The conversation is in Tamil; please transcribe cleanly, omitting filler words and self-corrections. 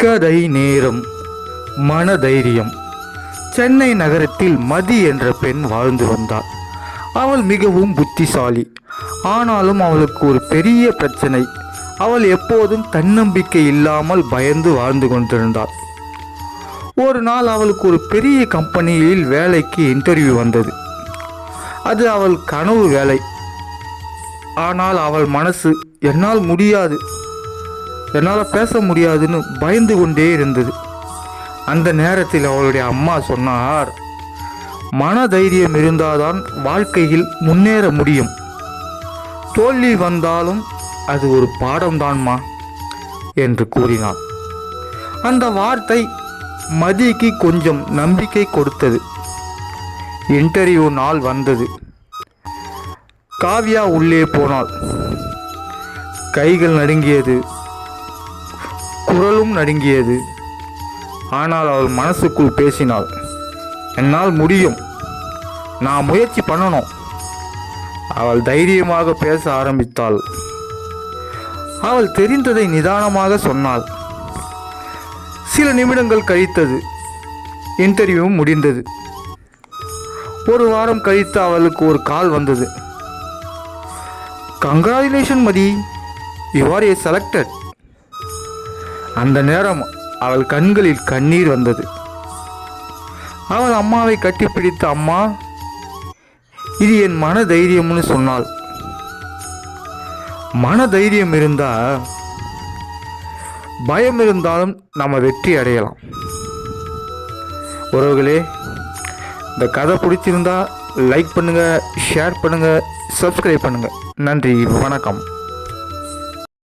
கதை நேரம். மனதைரியம். சென்னை நகரத்தில் மதி என்ற பெண் வாழ்ந்து வந்தாள். அவள் மிகவும் புத்திசாலி. ஆனாலும் அவளுக்கு ஒரு பெரிய பிரச்சனை. அவள் எப்போதும் தன்னம்பிக்கை இல்லாமல் பயந்து வாழ்ந்து கொண்டிருந்தாள். ஒரு நாள் அவளுக்கு ஒரு பெரிய கம்பெனியில் வேலைக்கு இன்டர்வியூ வந்தது. அது அவள் கனவு வேலை. ஆனால் அவள் மனசு என்னால் முடியாது, என்னால் பேச முடியாதுன்னு பயந்து கொண்டே இருந்தது. அந்த நேரத்தில் அவளுடைய அம்மா சொன்னார், மனதைரியம் இருந்தால்தான் வாழ்க்கையில் முன்னேற முடியும். தோல்வி வந்தாலும் அது ஒரு பாடம்தான்மா என்று கூறினார். அந்த வார்த்தை மதிக்கு கொஞ்சம் நம்பிக்கை கொடுத்தது. இன்டர்வியூ நாள் வந்தது. காவ்யா உள்ளே போனாள். கைகள் நடுங்கியது, குரலும் நடுங்கியது. ஆனால் அவள் மனசுக்குள் பேசினாள், என்னால் முடியும், நான் முயற்சி பண்ணணும். அவள் தைரியமாக பேச ஆரம்பித்தாள். அவள் தெரிந்ததை நிதானமாக சொன்னாள். சில நிமிடங்கள் கழித்தது. இன்டர்வியூ முடிந்தது. ஒரு வாரம் கழித்து அவளுக்கு ஒரு கால் வந்தது. Congratulation Mathi, you R A selected. அந்த நேரம் அவள் கண்களில் கண்ணீர் வந்தது. அவள் அம்மாவை கட்டிப்பிடித்து, அம்மா, இது என் மன தைரியம்னு சொன்னாள். மன தைரியம் இருந்தா பயம் இருந்தாலும் நம்ம வெற்றி அடையலாம். உறவுகளே, இந்த கதை பிடிச்சிருந்தா லைக் பண்ணுங்க, ஷேர் பண்ணுங்க, சப்ஸ்கிரைப் பண்ணுங்க. நன்றி, வணக்கம்.